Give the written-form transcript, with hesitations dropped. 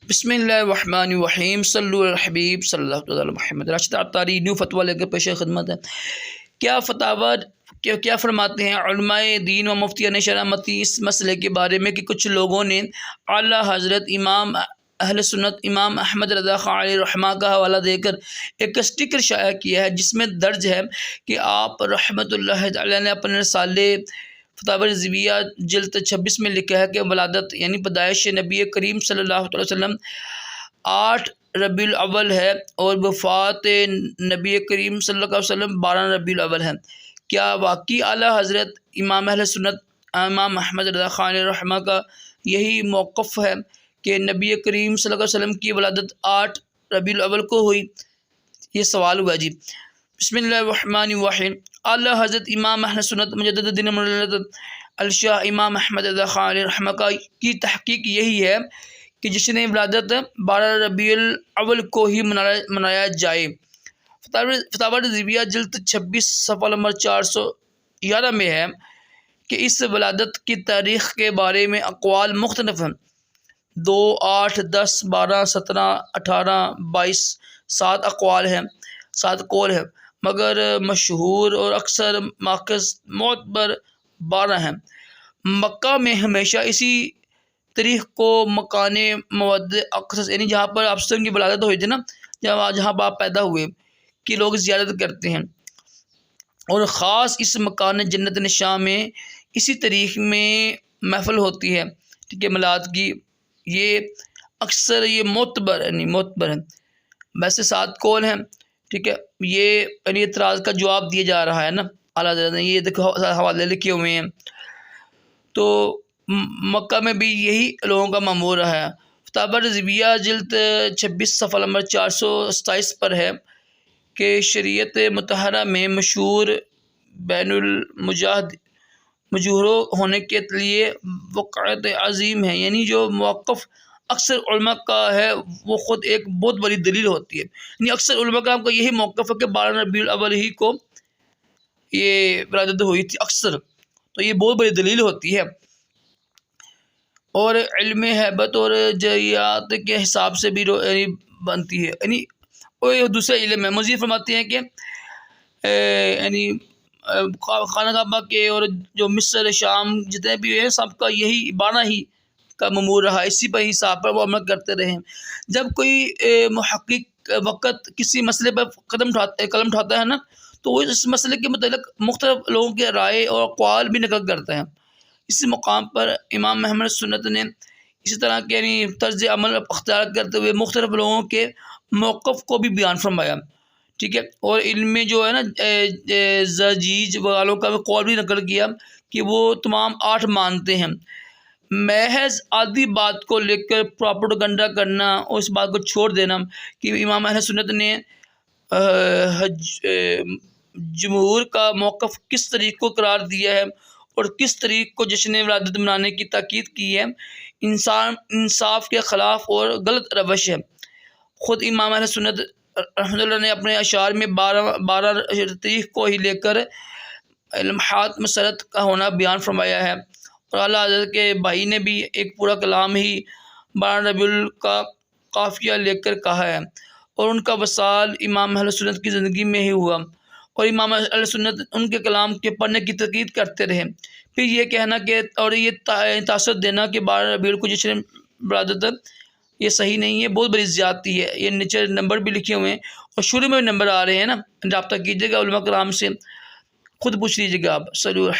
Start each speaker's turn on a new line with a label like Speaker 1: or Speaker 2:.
Speaker 1: बिस्मिल्लाहिर्रहमानिर्रहीम सल्लल्लाहु अलैहि हबीब सल्लल्लाहु अलैहि मुहम्मद। राशिद अत्तारी न्यू फतवा लेकर पेश खिदमत है। क्या फरमाते हैं उलमाए दीन व मुफ्तियान शरामती इस मसले के बारे में कि कुछ लोगों ने आला हज़रत इमाम अहले सुन्नत इमाम अहमद रज़ा ख़ान अलैहि रहमा का हवाला देकर एक स्टिकर शाया किया है जिसमें दर्ज है कि आप रहमतुल्लाहि तआला ने अपने रसाले फतावा रिज़विया जिल्द 26 में लिखा है कि वलादत यानी पैदाइश नबी करीम सल्लल्लाहु अलैहि वसल्लम 8 रबीउल अव्वल है और वफ़ात नबी करीम सल्लल्लाहु अलैहि वसल्लम 12 रबीउल अव्वल है। क्या वाकई आला हज़रत इमाम अहले सुन्नत इमाम अहमद रज़ा ख़ान अलैहि रहमा का यही मौक़िफ़ है कि नबी करीम सल्लल्लाहु अलैहि वसल्लम की वलादत 8 रबीउल अव्वल को हुई? ये सवाल हुआ जी। बिस्मिल्लाहिर्रहमानिर्रहीम। आला हज़रत इमाम अहले सुन्नत मुजद्दिद अल-शाह इमाम अहमद रज़ा ख़ान अलैहि रहमा की तहक़ीक़ यही है कि जिसने वलादत 12 रबीउल अव्वल को ही मनाया जाए। फतावा रिज़विया जिल्द 26 सफ़ा नंबर 411 में है कि इस वलादत की तारीख़ के बारे में अक़वाल मुख्तलिफ़ हैं। 2, 8, 10, 12, 17, 18, 22 7 अक़वाल हैं, 7 कौल हैं, मगर मशहूर और अक्सर माक़ज़ मोतबर 12 हैं। मक्का में हमेशा इसी तारीख़ को मकाने मवद अक़सस यानी जहाँ पर आप की वलादत हुई थी ना, जहाँ पर आप पैदा हुए कि लोग ज़ियारत करते हैं और ख़ास इस मकान जन्नत निशा में इसी तारीख़ में महफ़िल होती है। ठीक है, मिलाद की ये अक्सर ये मोतबर है। वैसे 7 कौल हैं। ठीक है, ये यानी एतराज़ का जवाब दिया जा रहा है ना आला हज़रत ने, ये देखो हवाले लिखे हुए हैं। तो मक्का में भी यही लोगों का मामूल रहा है। फतावा रिज़विया जिल्द 26 सफ़ा नंबर 427 पर है कि शरीयत मुतहरा में मशहूर बैनुल मजहूर होने के लिए वक़अत अज़ीम है, यानी जो मौक़िफ़ अक्सर उलमा का है वो ख़ुद एक बहुत बड़ी दलील होती है। यानी अक्सर उलमा का आपका यही मौक़िफ़ है कि 12 रबीउल अव्वल ही को ये वलादत हुई थी अक्सर, तो ये बहुत बड़ी दलील होती है और इल्म हैबत और जरियात के हिसाब से भी बनती है। यानी और दूसरा इल्म है। मज़ीद फरमाते हैं कि यानी खाना काबा के और जो मिस्र शाम जितने भी हैं सबका यही 12 ही का मामूल रहा, इसी पर हिसाब पर वो अमल करते रहे। जब कोई मुहक्किक वक़्त किसी मसले पर कलम उठाता है ना, तो वो इस मसले के मतलब मुख्तलिफ लोगों के राय और अक़वाल भी नक़ल करते हैं। इसी मुकाम पर इमाम अहमद सुन्नत ने इसी तरह के यानी तर्ज़ अमल अख्तियार करते हुए मुख्तलिफ लोगों के मौक़िफ़ को भी बयान फरमाया। ठीक है, और इल्म जो है ना ज़जीज वालों का कौल भी नकल किया कि वो तमाम 8 मानते हैं। महज आधी बात को लेकर प्रोपेगेंडा करना और इस बात को छोड़ देना कि इमाम अहले सुन्नत ने जमहूर का मौक़िफ़ किस तरीक़े को करार दिया है और किस तरीक़े को जश्न वलादत मनाने की ताकीद की है, इंसाफ के ख़िलाफ़ और गलत रवश है। ख़ुद इमाम अहले सुन्नत रहमतुल्लाह ने अपने अशार में 12 तारीख़ को ही लेकर इल्माहात मसरत का होना बयान फरमाया है और आला हज़रत के भाई ने भी एक पूरा कलाम ही 12 रबीउल का काफ़िया लेकर कहा है और उनका वसाल इमाम अहले सुन्नत की ज़िंदगी में ही हुआ और इमाम अहले सुन्नत उनके कलाम के पढ़ने की ताकीद करते रहे। फिर ये कहना कि और ये तासर देना कि 12 रबीउल को जश्न वलादत ये सही नहीं है, बहुत बड़ी ज़्यादती है। ये नीचे नंबर भी लिखे हुए हैं और शुरू में नंबर आ रहे हैं ना, रब्ता कीजिएगा उलमा कराम से, खुद पूछ लीजिएगा आप। सल्लल्लाहु